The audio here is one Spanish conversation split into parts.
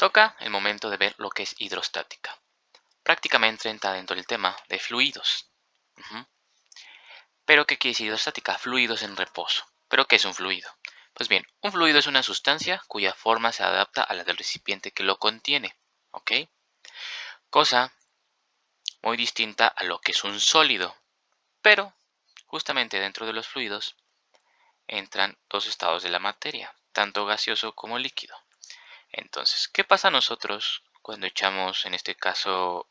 Toca el momento de ver lo que es hidrostática. Prácticamente entra dentro del tema de fluidos. ¿Pero qué quiere decir hidrostática? Fluidos en reposo. ¿Pero qué es un fluido? Pues bien, un fluido es una sustancia cuya forma se adapta a la del recipiente que lo contiene. ¿Ok? Cosa muy distinta a lo que es un sólido. Pero, justamente dentro de los fluidos, entran dos estados de la materia, tanto gaseoso como líquido. Entonces, ¿qué pasa a nosotros cuando echamos, en este caso,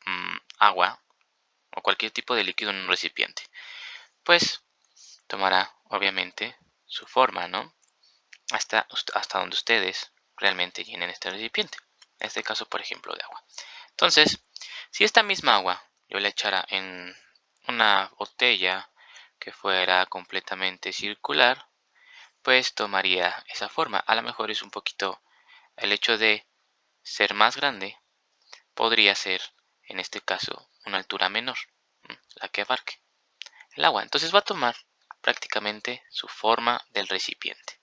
agua o cualquier tipo de líquido en un recipiente? Pues tomará, obviamente, su forma, ¿no? Hasta donde ustedes realmente llenen este recipiente. En este caso, por ejemplo, de agua. Entonces, si esta misma agua yo la echara en una botella que fuera completamente circular, pues tomaría esa forma. A lo mejor es un poquito el hecho de ser más grande, podría ser, en este caso, una altura menor, la que abarque el agua. Entonces va a tomar prácticamente su forma del recipiente.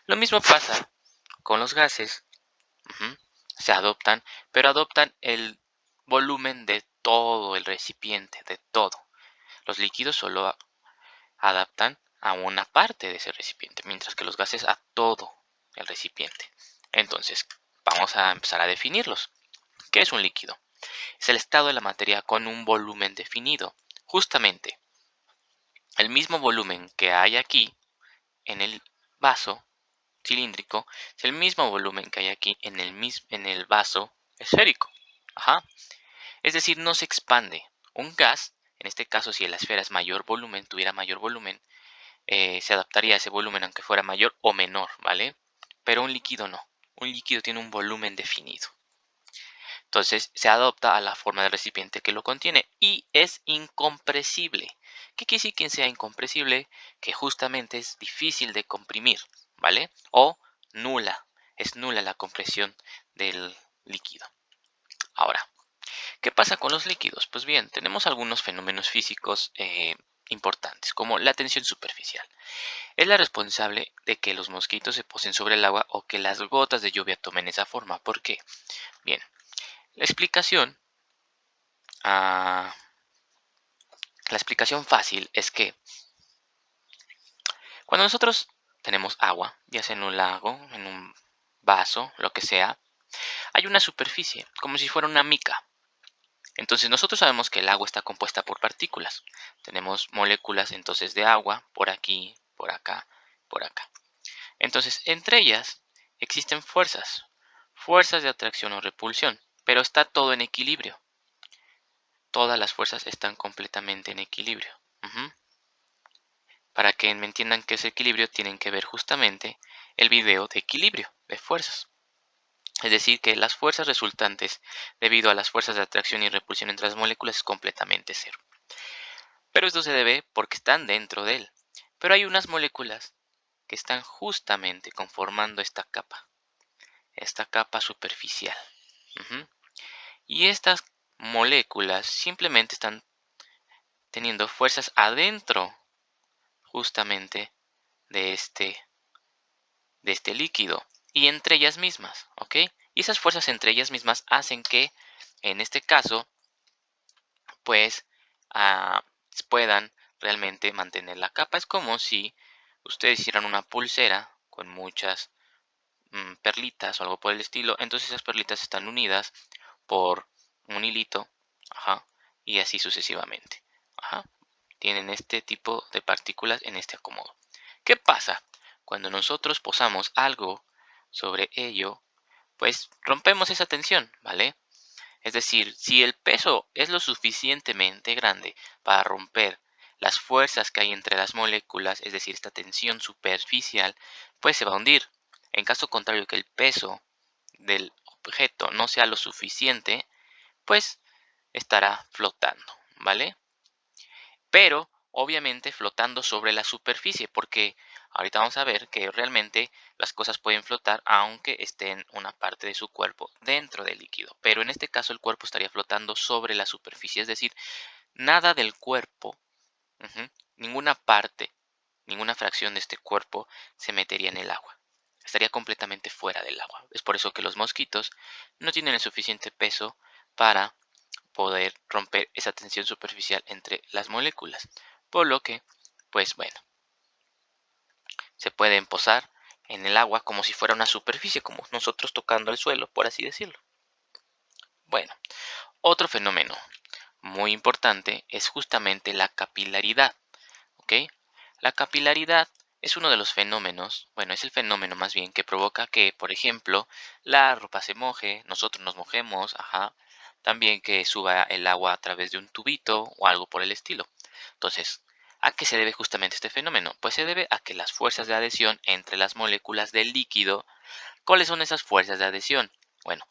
Lo mismo pasa con los gases. Se adoptan, pero adoptan el volumen de todo el recipiente, de todo. Los líquidos solo adaptan a una parte de ese recipiente, mientras que los gases a todo el recipiente. Entonces, vamos a empezar a definirlos. ¿Qué es un líquido? Es el estado de la materia con un volumen definido. Justamente, el mismo volumen que hay aquí en el vaso cilíndrico es el mismo volumen que hay aquí en el vaso esférico. Es decir, no se expande. Un gas, en este caso si la esfera es mayor volumen, tuviera mayor volumen, se adaptaría a ese volumen aunque fuera mayor o menor, ¿vale? Pero un líquido no. Un líquido tiene un volumen definido. Entonces se adopta a la forma del recipiente que lo contiene y es incompresible. ¿Qué quiere decir que sea incompresible? Que justamente es difícil de comprimir, ¿vale? O nula. Es nula la compresión del líquido. Ahora, ¿qué pasa con los líquidos? Pues bien, tenemos algunos fenómenos físicos importantes, como la tensión superficial. Es la responsable de que los mosquitos se posen sobre el agua o que las gotas de lluvia tomen esa forma. ¿Por qué? Bien, la explicación, la explicación fácil es que cuando nosotros tenemos agua, ya sea en un lago, en un vaso, lo que sea, hay una superficie, como si fuera una mica. Entonces nosotros sabemos que el agua está compuesta por partículas. Tenemos moléculas entonces de agua por aquí, por acá, por acá. Entonces entre ellas existen fuerzas, fuerzas de atracción o repulsión, pero está todo en equilibrio. Todas las fuerzas están completamente en equilibrio. Para que me entiendan qué es equilibrio, tienen que ver justamente el video de equilibrio de fuerzas. Es decir, que las fuerzas resultantes debido a las fuerzas de atracción y repulsión entre las moléculas es completamente cero. Pero esto se debe porque están dentro de él. Pero hay unas moléculas que están justamente conformando esta capa superficial. Y estas moléculas simplemente están teniendo fuerzas adentro justamente de este líquido y entre ellas mismas, ¿ok? Y esas fuerzas entre ellas mismas hacen que, en este caso, pues puedan realmente mantener la capa. Es como si ustedes hicieran una pulsera con muchas perlitas o algo por el estilo. Entonces esas perlitas están unidas por un hilito, y así sucesivamente. Tienen este tipo de partículas en este acomodo. ¿Qué pasa? Cuando nosotros posamos algo sobre ello, pues rompemos esa tensión, ¿vale? Es decir, si el peso es lo suficientemente grande para romper las fuerzas que hay entre las moléculas, es decir, esta tensión superficial, pues se va a hundir. En caso contrario, que el peso del objeto no sea lo suficiente, pues estará flotando, ¿vale? Pero obviamente flotando sobre la superficie, porque ahorita vamos a ver que realmente las cosas pueden flotar aunque estén una parte de su cuerpo dentro del líquido. Pero en este caso el cuerpo estaría flotando sobre la superficie, es decir, nada del cuerpo, ninguna parte, ninguna fracción de este cuerpo se metería en el agua. estaría completamente fuera del agua. Es por eso que los mosquitos no tienen el suficiente peso para poder romper esa tensión superficial entre las moléculas. Por lo que, pues bueno, se pueden posar en el agua como si fuera una superficie, como nosotros tocando el suelo, por así decirlo. Bueno, otro fenómeno muy importante es justamente la capilaridad, ¿ok? La capilaridad es uno de los fenómenos, bueno, es el fenómeno más bien que provoca que, por ejemplo, la ropa se moje, nosotros nos mojemos, ajá, también que suba el agua a través de un tubito o algo por el estilo. Entonces, ¿a qué se debe justamente este fenómeno? Pues se debe a que las fuerzas de adhesión entre las moléculas del líquido. ¿Cuáles son esas fuerzas de adhesión? Bueno,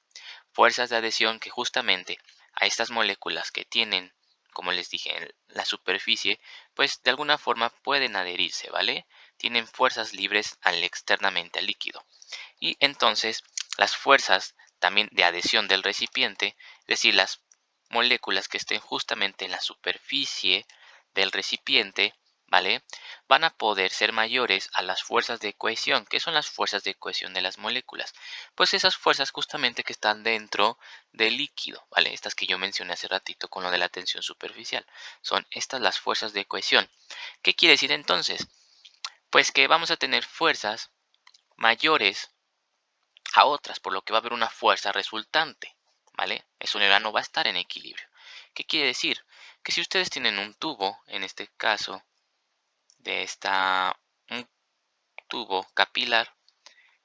fuerzas de adhesión que justamente a estas moléculas que tienen, como les dije, en la superficie, pues de alguna forma pueden adherirse, ¿vale? Tienen fuerzas libres externamente al líquido. Y entonces las fuerzas también de adhesión del recipiente, es decir, las moléculas que estén justamente en la superficie del recipiente, ¿vale? Van a poder ser mayores a las fuerzas de cohesión. ¿Qué son las fuerzas de cohesión de las moléculas? Pues esas fuerzas justamente que están dentro del líquido, ¿vale? Estas que yo mencioné hace ratito con lo de la tensión superficial. Son estas las fuerzas de cohesión. ¿Qué quiere decir entonces? Pues que vamos a tener fuerzas mayores a otras, por lo que va a haber una fuerza resultante, ¿vale? Eso ya no va a estar en equilibrio. ¿Qué quiere decir? Que si ustedes tienen un tubo, en este caso, un tubo capilar,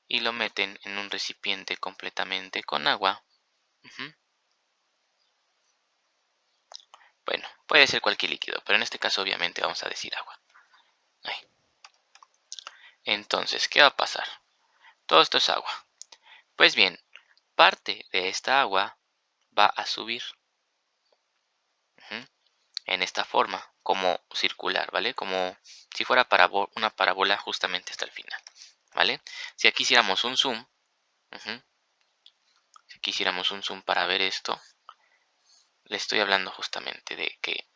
y lo meten en un recipiente completamente con agua, ujú, bueno, puede ser cualquier líquido, pero en este caso obviamente vamos a decir agua. Ahí. Entonces, ¿qué va a pasar? Todo esto es agua. Pues bien, parte de esta agua va a subir, ujú, en esta forma, como circular, ¿vale? Como si fuera una parábola justamente hasta el final, ¿vale? Si aquí hiciéramos un zoom, ujú, si aquí hiciéramos un zoom para ver esto, le estoy hablando justamente de que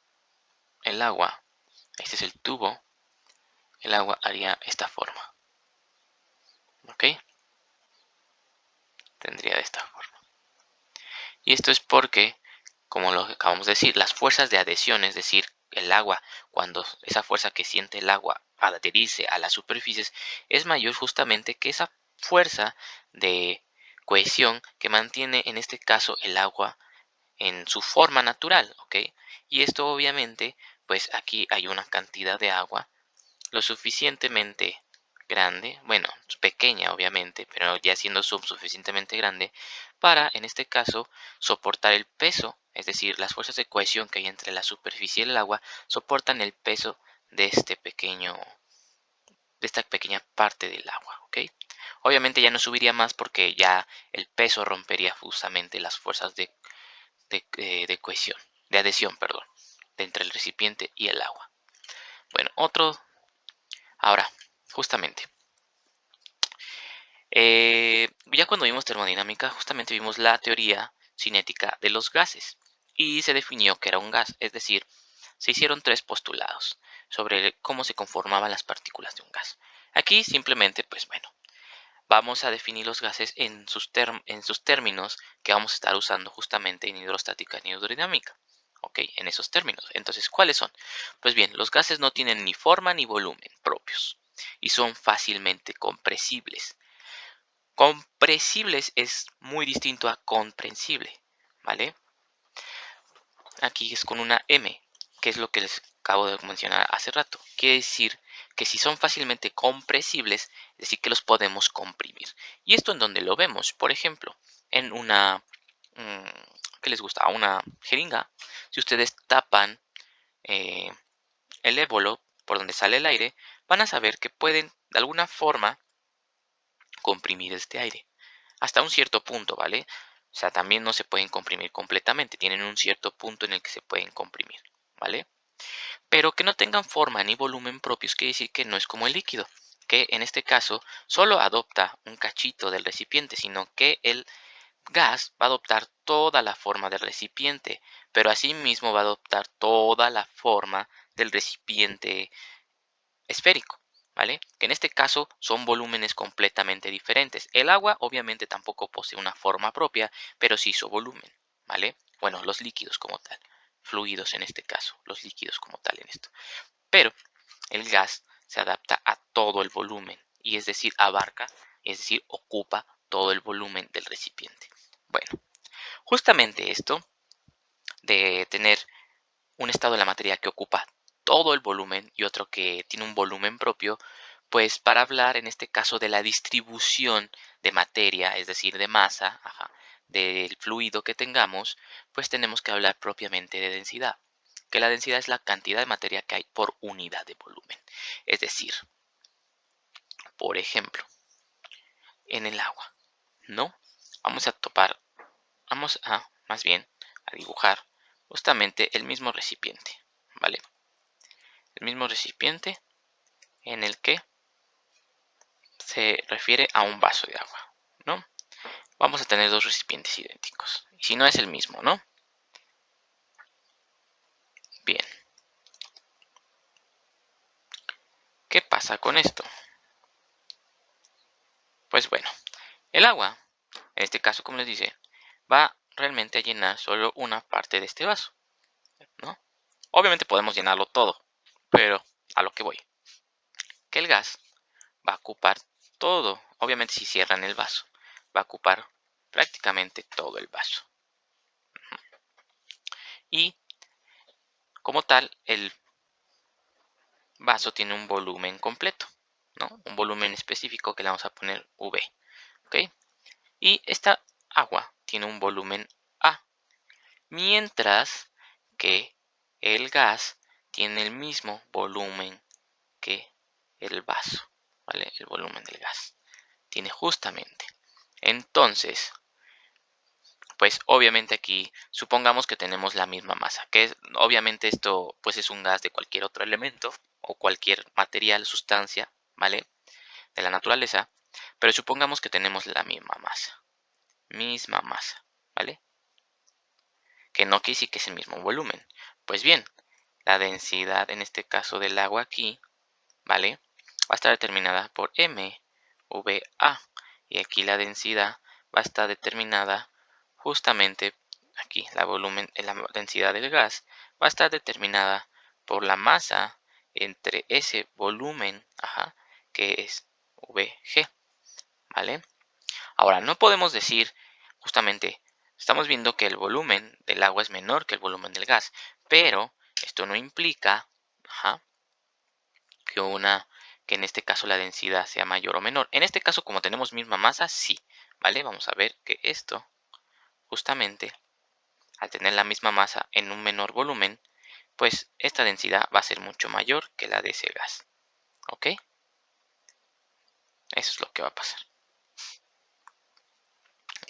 el agua, este es el tubo, el agua haría esta forma, ¿ok? Tendría de esta forma. Y esto es porque, como lo acabamos de decir, las fuerzas de adhesión, es decir, el agua, cuando esa fuerza que siente el agua al adherirse a las superficies, es mayor justamente que esa fuerza de cohesión que mantiene en este caso el agua en su forma natural, ¿ok? Y esto obviamente, pues aquí hay una cantidad de agua lo suficientemente grande, bueno, pequeña obviamente, pero ya siendo suficientemente grande para, en este caso, soportar el peso, es decir, las fuerzas de cohesión que hay entre la superficie y el agua soportan el peso de de esta pequeña parte del agua, ¿ok? Obviamente ya no subiría más porque ya el peso rompería justamente las fuerzas de cohesión, de adhesión, perdón, de entre el recipiente y el agua. Bueno, ahora, justamente, ya cuando vimos termodinámica, justamente vimos la teoría cinética de los gases y se definió que era un gas, es decir, se hicieron tres postulados sobre cómo se conformaban las partículas de un gas. Aquí simplemente, pues bueno, vamos a definir los gases en sus términos que vamos a estar usando justamente en hidrostática y hidrodinámica. ¿Ok? En esos términos. Entonces, ¿cuáles son? Pues bien, los gases no tienen ni forma ni volumen propios y son fácilmente compresibles. Compresibles es muy distinto a comprensible, ¿vale? Aquí es con una M, que es lo que les acabo de mencionar hace rato. Quiere decir que si son fácilmente compresibles, es decir, que los podemos comprimir. ¿Y esto en donde lo vemos? Por ejemplo, en ¿qué les gusta? Una jeringa. Si ustedes tapan eh, el émbolo por donde sale el aire, van a saber que pueden de alguna forma comprimir este aire. Hasta un cierto punto, ¿vale? O sea, también no se pueden comprimir completamente, tienen un cierto punto en el que se pueden comprimir, ¿vale? Pero que no tengan forma ni volumen propios quiere decir que no es como el líquido, que en este caso solo adopta un cachito del recipiente, sino que el gas va a adoptar toda la forma del recipiente, pero asimismo va a adoptar toda la forma del recipiente esférico. ¿vale? Que en este caso son volúmenes completamente diferentes. El agua obviamente tampoco posee una forma propia, pero sí su volumen, ¿vale? Bueno, los líquidos como tal, fluidos en este caso, los líquidos como tal en esto. Pero el gas se adapta a todo el volumen y es decir, abarca, es decir, ocupa todo el volumen del recipiente. Bueno, justamente esto de tener un estado de la materia que ocupa todo el volumen y otro que tiene un volumen propio, pues para hablar en este caso de la distribución de materia, es decir, de masa, del fluido que tengamos, pues tenemos que hablar propiamente de densidad, que la densidad es la cantidad de materia que hay por unidad de volumen. Es decir, por ejemplo, en el agua, ¿no? Vamos a topar, más bien, a dibujar justamente el mismo recipiente, ¿vale? El mismo recipiente en el que se refiere a un vaso de agua, ¿no? Vamos a tener dos recipientes idénticos. Y si no es el mismo, ¿no? Bien. ¿Qué pasa con esto? Pues bueno, el agua, en este caso, como les dice, va realmente a llenar solo una parte de este vaso, ¿no? Obviamente podemos llenarlo todo, pero a lo que voy, que el gas va a ocupar todo, obviamente si cierran el vaso, va a ocupar prácticamente todo el vaso. Y como tal, el vaso tiene un volumen completo, ¿no? Un volumen específico que le vamos a poner V, ¿ok? Y esta agua tiene un volumen A, mientras que el gas tiene el mismo volumen que el vaso, ¿vale? El volumen del gas tiene justamente. Entonces, pues obviamente aquí supongamos que tenemos la misma masa, que es, obviamente esto pues es un gas de cualquier otro elemento o cualquier material, sustancia, ¿vale? De la naturaleza, pero supongamos que tenemos la misma masa, ¿vale? Que no quiere decir que es el mismo volumen. Pues bien, la densidad en este caso del agua aquí, ¿vale? Va a estar determinada por MVA y aquí la densidad va a estar determinada justamente aquí, la densidad del gas va a estar determinada por la masa entre ese volumen, que es VG, ¿vale? Ahora, no podemos decir, justamente, estamos viendo que el volumen del agua es menor que el volumen del gas, pero esto no implica que que en este caso la densidad sea mayor o menor. En este caso, como tenemos misma masa, sí, ¿vale? Vamos a ver que esto, justamente, al tener la misma masa en un menor volumen, pues esta densidad va a ser mucho mayor que la de ese gas, ¿ok? Eso es lo que va a pasar.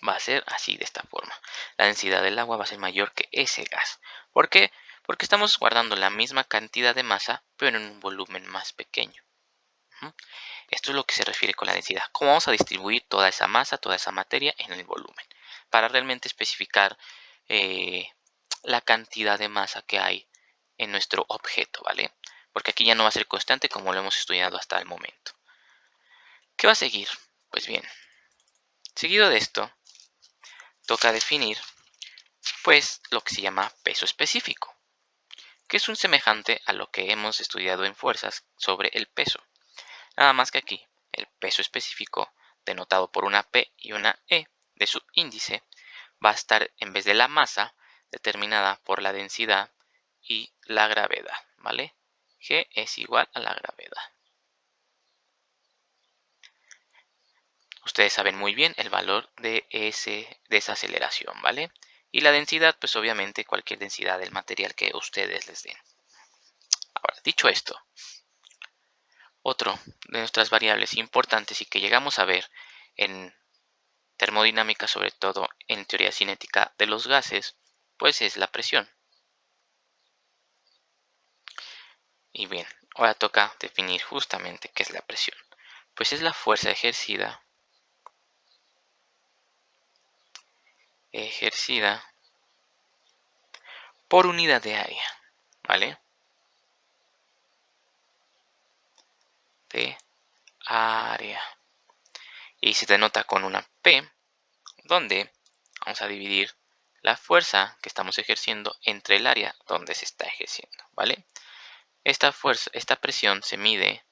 Va a ser así, de esta forma. La densidad del agua va a ser mayor que ese gas. ¿Por qué? Porque estamos guardando la misma cantidad de masa, pero en un volumen más pequeño. Esto es lo que se refiere con la densidad. ¿Cómo vamos a distribuir toda esa masa, toda esa materia en el volumen? Para realmente especificar la cantidad de masa que hay en nuestro objeto, ¿vale? Porque aquí ya no va a ser constante como lo hemos estudiado hasta el momento. ¿Qué va a seguir? Pues bien, seguido de esto, toca definir pues lo que se llama peso específico, que es un semejante a lo que hemos estudiado en fuerzas sobre el peso. Nada más que aquí, el peso específico, denotado por una P y una E de su índice, va a estar en vez de la masa, determinada por la densidad y la gravedad, ¿vale? G es igual a la gravedad. Ustedes saben muy bien el valor de esa aceleración, ¿vale? Y la densidad, pues obviamente cualquier densidad del material que ustedes les den. Ahora, dicho esto, otro de nuestras variables importantes y que llegamos a ver en termodinámica, sobre todo en teoría cinética de los gases, pues es la presión. Y bien, ahora toca definir justamente qué es la presión. Pues es la fuerza ejercida por unidad de área, ¿vale? de área. Y se denota con una P, donde vamos a dividir la fuerza que estamos ejerciendo entre el área donde se está ejerciendo, ¿vale? Esta presión se mide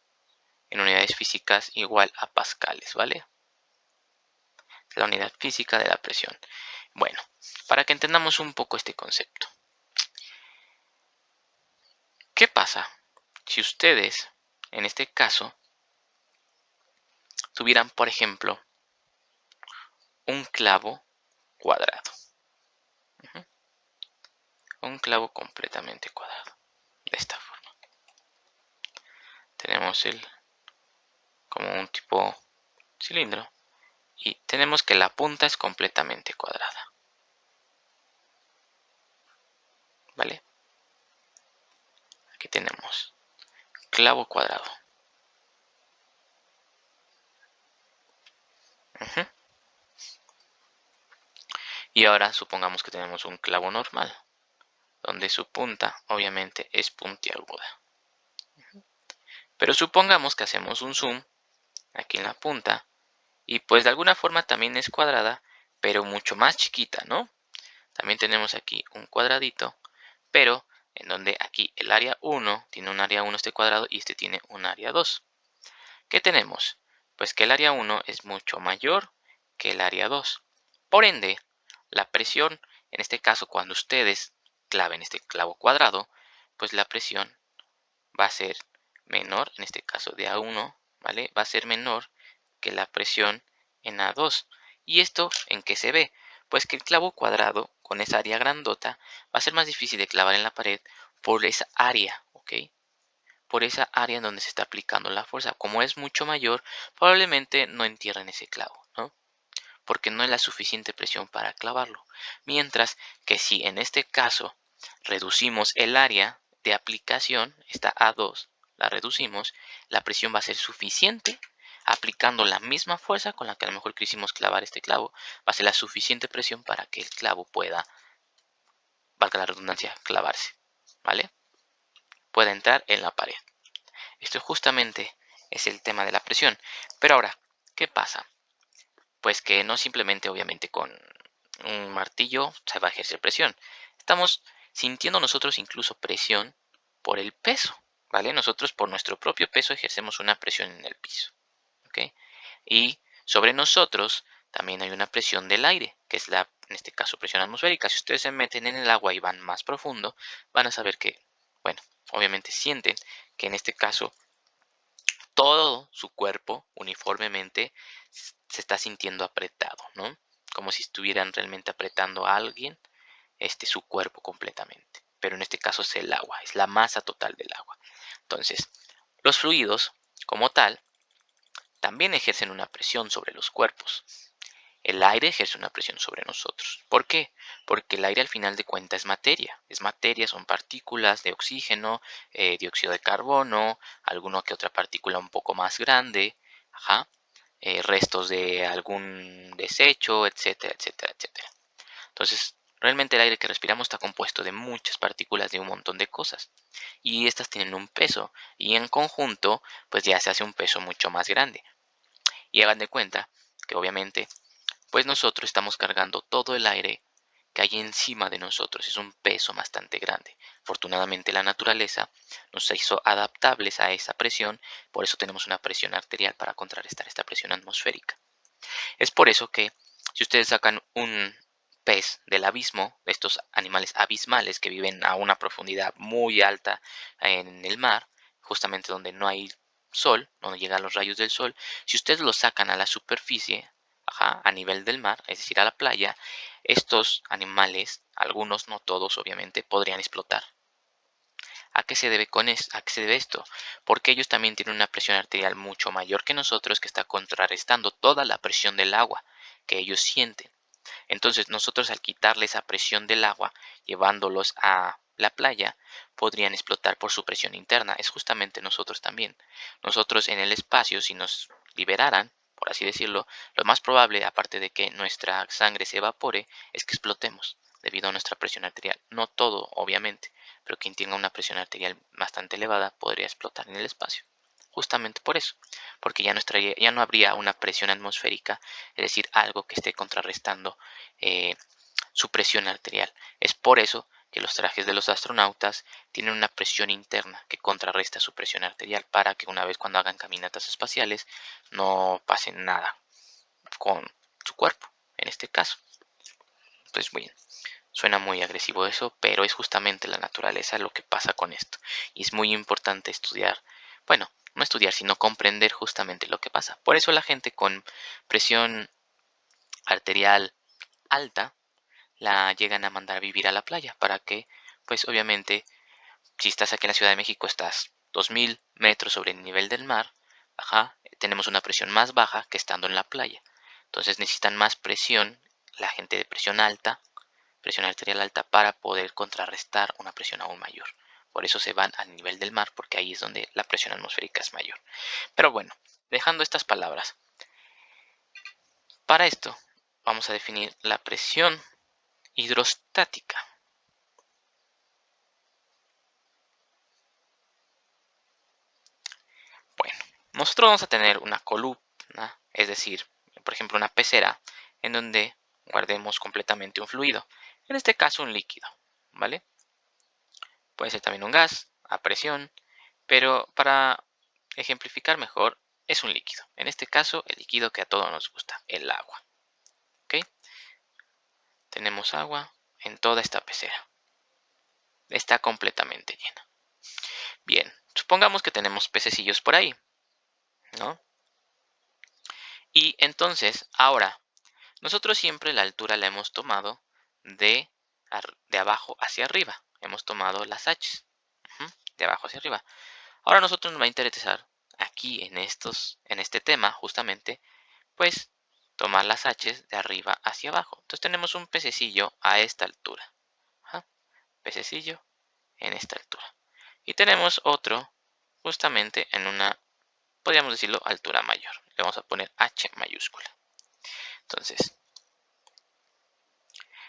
en unidades físicas igual a pascales, ¿vale? Es la unidad física de la presión. Bueno, para que entendamos un poco este concepto. ¿Qué pasa si ustedes, en este caso, tuvieran, por ejemplo, un clavo cuadrado? Un clavo completamente cuadrado, de esta forma. Tenemos como un tipo cilindro y tenemos que la punta es completamente cuadrada, ¿vale? Aquí tenemos clavo cuadrado. Y ahora supongamos que tenemos un clavo normal, donde su punta obviamente es puntiaguda. Pero supongamos que hacemos un zoom aquí en la punta y pues de alguna forma también es cuadrada, pero mucho más chiquita, ¿no? También tenemos aquí un cuadradito, pero en donde aquí el área 1 tiene un área 1 este cuadrado y este tiene un área 2. ¿Qué tenemos? Pues que el área 1 es mucho mayor que el área 2. Por ende, la presión, en este caso cuando ustedes claven este clavo cuadrado, pues la presión va a ser menor, en este caso de A1, ¿vale? Va a ser menor que la presión en A2. ¿Y esto en qué se ve? Pues que el clavo cuadrado con esa área grandota va a ser más difícil de clavar en la pared por esa área, ¿ok? Por esa área en donde se está aplicando la fuerza. Como es mucho mayor, probablemente no entierren ese clavo, ¿no? Porque no es la suficiente presión para clavarlo. Mientras que si en este caso reducimos el área de aplicación, esta A2, la reducimos, la presión va a ser suficiente aplicando la misma fuerza con la que a lo mejor quisimos clavar este clavo. Va a ser la suficiente presión para que el clavo pueda, valga la redundancia, clavarse, ¿vale? Pueda entrar en la pared. Esto justamente es el tema de la presión. Pero ahora, ¿qué pasa? Pues que no simplemente obviamente con un martillo se va a ejercer presión. Estamos sintiendo nosotros incluso presión por el peso, ¿vale? Nosotros por nuestro propio peso ejercemos una presión en el piso, ¿ok? Y sobre nosotros también hay una presión del aire, que es en este caso, presión atmosférica. Si ustedes se meten en el agua y van más profundo, van a saber que, bueno, obviamente sienten que en este caso todo su cuerpo uniformemente se está sintiendo apretado, ¿no? Como si estuvieran realmente apretando a alguien, su cuerpo completamente. Pero en este caso es el agua, es la masa total del agua. Entonces, los fluidos, como tal, también ejercen una presión sobre los cuerpos. El aire ejerce una presión sobre nosotros. ¿Por qué? Porque el aire al final de cuentas es materia. Es materia, son partículas de oxígeno, dióxido de carbono, alguna que otra partícula un poco más grande, ajá, restos de algún desecho, etcétera, etcétera, etcétera. Entonces, realmente el aire que respiramos está compuesto de muchas partículas de un montón de cosas. Y estas tienen un peso. Y en conjunto, pues ya se hace un peso mucho más grande. Y hagan de cuenta que obviamente pues nosotros estamos cargando todo el aire que hay encima de nosotros. Es un peso bastante grande. Afortunadamente la naturaleza nos hizo adaptables a esa presión, por eso tenemos una presión arterial para contrarrestar esta presión atmosférica. Es por eso que si ustedes sacan un pez del abismo, de estos animales abismales que viven a una profundidad muy alta en el mar, justamente donde no hay sol, no llegan los rayos del sol, si ustedes lo sacan a la superficie, ajá, a nivel del mar, es decir, a la playa, estos animales, algunos, no todos obviamente, podrían explotar. ¿A qué se debe ¿A qué se debe esto? Porque ellos también tienen una presión arterial mucho mayor que nosotros, que está contrarrestando toda la presión del agua que ellos sienten. Entonces nosotros al quitarle esa presión del agua, llevándolos a la playa, podrían explotar por su presión interna. Es justamente nosotros también. Nosotros en el espacio, si nos liberaran, por así decirlo, lo más probable, aparte de que nuestra sangre se evapore, es que explotemos debido a nuestra presión arterial. No todo, obviamente, pero quien tenga una presión arterial bastante elevada podría explotar en el espacio. justamente por eso, porque ya no habría una presión atmosférica, es decir, algo que esté contrarrestando su presión arterial. Es por eso que los trajes de los astronautas tienen una presión interna que contrarresta su presión arterial para que una vez cuando hagan caminatas espaciales no pase nada con su cuerpo, en este caso. Pues bien, suena muy agresivo eso, pero es justamente la naturaleza lo que pasa con esto. Y es muy importante estudiar, bueno, no estudiar, sino comprender justamente lo que pasa. Por eso la gente con presión arterial alta la llegan a mandar a vivir a la playa para que, pues obviamente, si estás aquí en la Ciudad de México estás 2000 metros sobre el nivel del mar, tenemos una presión más baja que estando en la playa. Entonces necesitan más presión, la gente de presión alta, presión arterial alta, para poder contrarrestar una presión aún mayor. Por eso se van al nivel del mar, porque ahí es donde la presión atmosférica es mayor. Pero bueno, dejando estas palabras, para esto vamos a definir la presión hidrostática. Bueno, nosotros vamos a tener una columna, es decir, por ejemplo una pecera, en donde guardemos completamente un fluido. En este caso un líquido, ¿vale? Puede ser también un gas a presión, pero para ejemplificar mejor es un líquido. En este caso el líquido que a todos nos gusta, el agua. ¿Ok? Tenemos agua en toda esta pecera. Está completamente llena. Bien, supongamos que tenemos pececillos por ahí, ¿no? Y entonces, ahora, nosotros siempre la altura la hemos tomado de, de abajo hacia arriba. Hemos tomado las H's, de abajo hacia arriba. Ahora a nosotros nos va a interesar aquí en este tema justamente, pues tomar las H's de arriba hacia abajo. Entonces tenemos un pececillo a esta altura. Pececillo en esta altura. Y tenemos otro justamente en una, podríamos decirlo, altura mayor. Le vamos a poner H mayúscula. Entonces,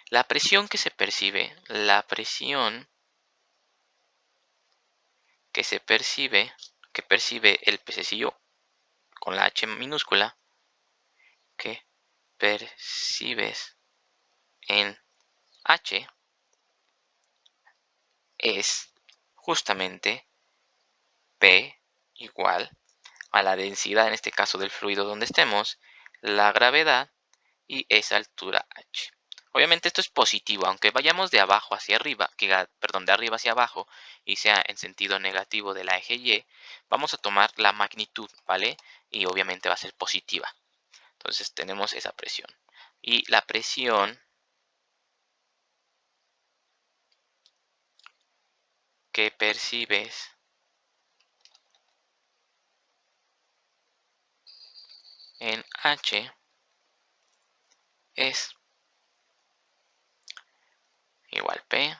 la presión que se percibe, que percibe el pececillo con la H minúscula, que percibes en H, es justamente P igual a la densidad, en este caso del fluido donde estemos, la gravedad y esa altura H. Obviamente esto es positivo, aunque vayamos de abajo hacia arriba, perdón, de arriba hacia abajo y sea en sentido negativo de la eje Y, vamos a tomar la magnitud, ¿vale? Y obviamente va a ser positiva. Entonces tenemos esa presión. Y la presión que percibes en H es igual P,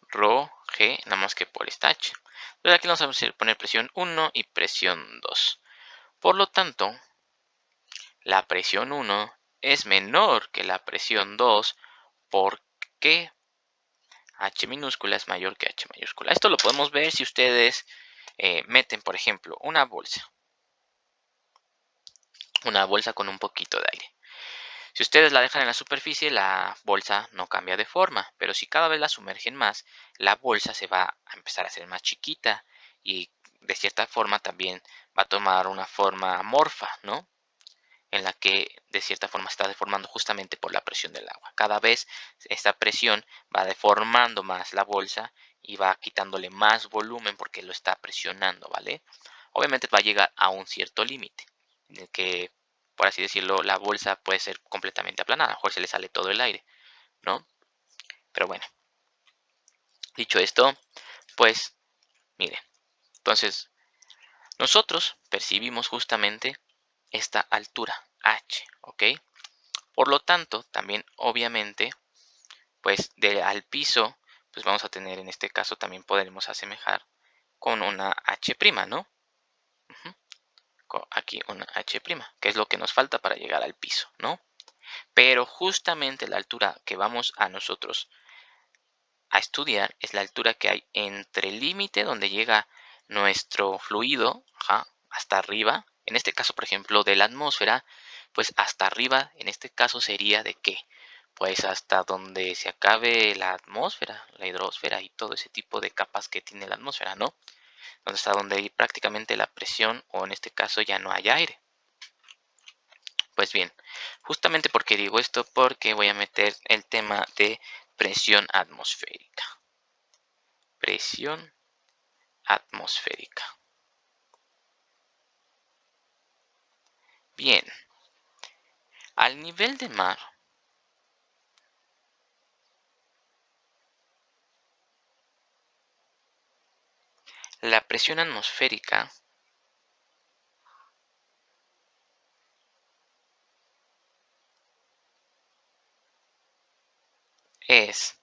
Rho, G, nada más que por esta H. Entonces aquí vamos a poner presión 1 y presión 2. Por lo tanto, la presión 1 es menor que la presión 2 porque H minúscula es mayor que H mayúscula. Esto lo podemos ver si ustedes meten, por ejemplo, una bolsa con un poquito de aire. Si ustedes la dejan en la superficie, la bolsa no cambia de forma, pero si cada vez la sumergen más, la bolsa se va a empezar a hacer más chiquita y de cierta forma también va a tomar una forma amorfa, ¿no? En la que de cierta forma está deformando justamente por la presión del agua. Cada vez esta presión va deformando más la bolsa y va quitándole más volumen porque lo está presionando, ¿vale? Obviamente va a llegar a un cierto límite en el que, por así decirlo, la bolsa puede ser completamente aplanada, a lo mejor se le sale todo el aire, ¿no? Pero bueno, dicho esto, pues miren, entonces nosotros percibimos justamente esta altura H, ¿ok? Por lo tanto, también obviamente, pues al piso, pues vamos a tener en este caso también podremos asemejar con una H', ¿no? Aquí una H', que es lo que nos falta para llegar al piso, ¿no? Pero justamente la altura que vamos a nosotros a estudiar es la altura que hay entre el límite donde llega nuestro fluido, hasta arriba, en este caso, por ejemplo, de la atmósfera, pues hasta arriba, en este caso sería de qué, pues hasta donde se acabe la atmósfera, la hidrosfera y todo ese tipo de capas que tiene la atmósfera, ¿no? Hasta donde prácticamente la presión, o en este caso ya no hay aire. Pues bien, justamente porque digo esto, porque voy a meter el tema de presión atmosférica. Presión atmosférica. Bien, al nivel del mar, la presión atmosférica es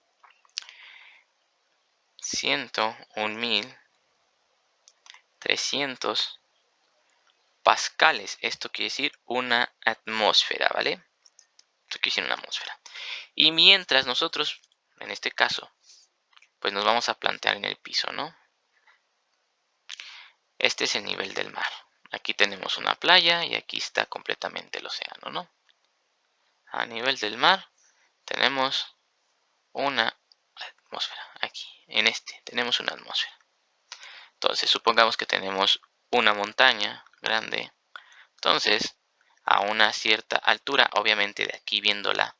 101.300 pascales. Esto quiere decir una atmósfera, ¿vale? Esto quiere decir una atmósfera. Y mientras nosotros, en este caso, pues nos vamos a plantear en el piso, ¿no? Este es el nivel del mar. Aquí tenemos una playa y aquí está completamente el océano, ¿no? A nivel del mar tenemos una atmósfera. Aquí, en este, tenemos una atmósfera. Entonces, supongamos que tenemos una montaña grande. Entonces, a una cierta altura, obviamente de aquí viéndola,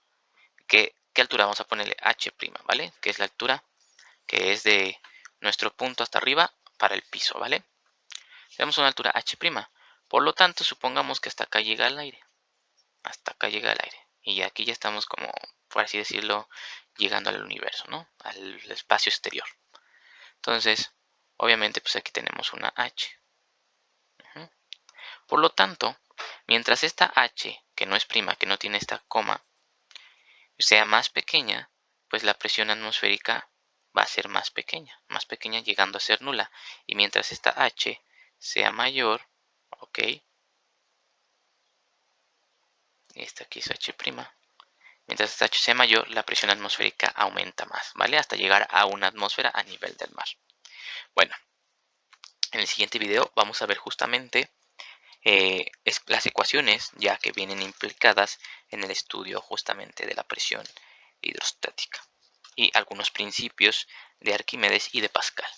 ¿qué altura vamos a ponerle? H', ¿vale? Que es la altura que es de nuestro punto hasta arriba para el piso, ¿vale? Tenemos una altura H'. Por lo tanto, supongamos que hasta acá llega el aire. Hasta acá llega el aire. Y aquí ya estamos como, por así decirlo, llegando al universo, ¿no? Al espacio exterior. Entonces, obviamente, pues aquí tenemos una H. Por lo tanto, mientras esta H, que no es prima, que no tiene esta coma, sea más pequeña, pues la presión atmosférica va a ser más pequeña llegando a ser nula. Y mientras esta H sea mayor, ok, esta aquí es H', mientras esta H sea mayor, la presión atmosférica aumenta más, ¿vale? Hasta llegar a una atmósfera a nivel del mar. Bueno, en el siguiente video vamos a ver justamente las ecuaciones ya que vienen implicadas en el estudio justamente de la presión hidrostática y algunos principios de Arquímedes y de Pascal.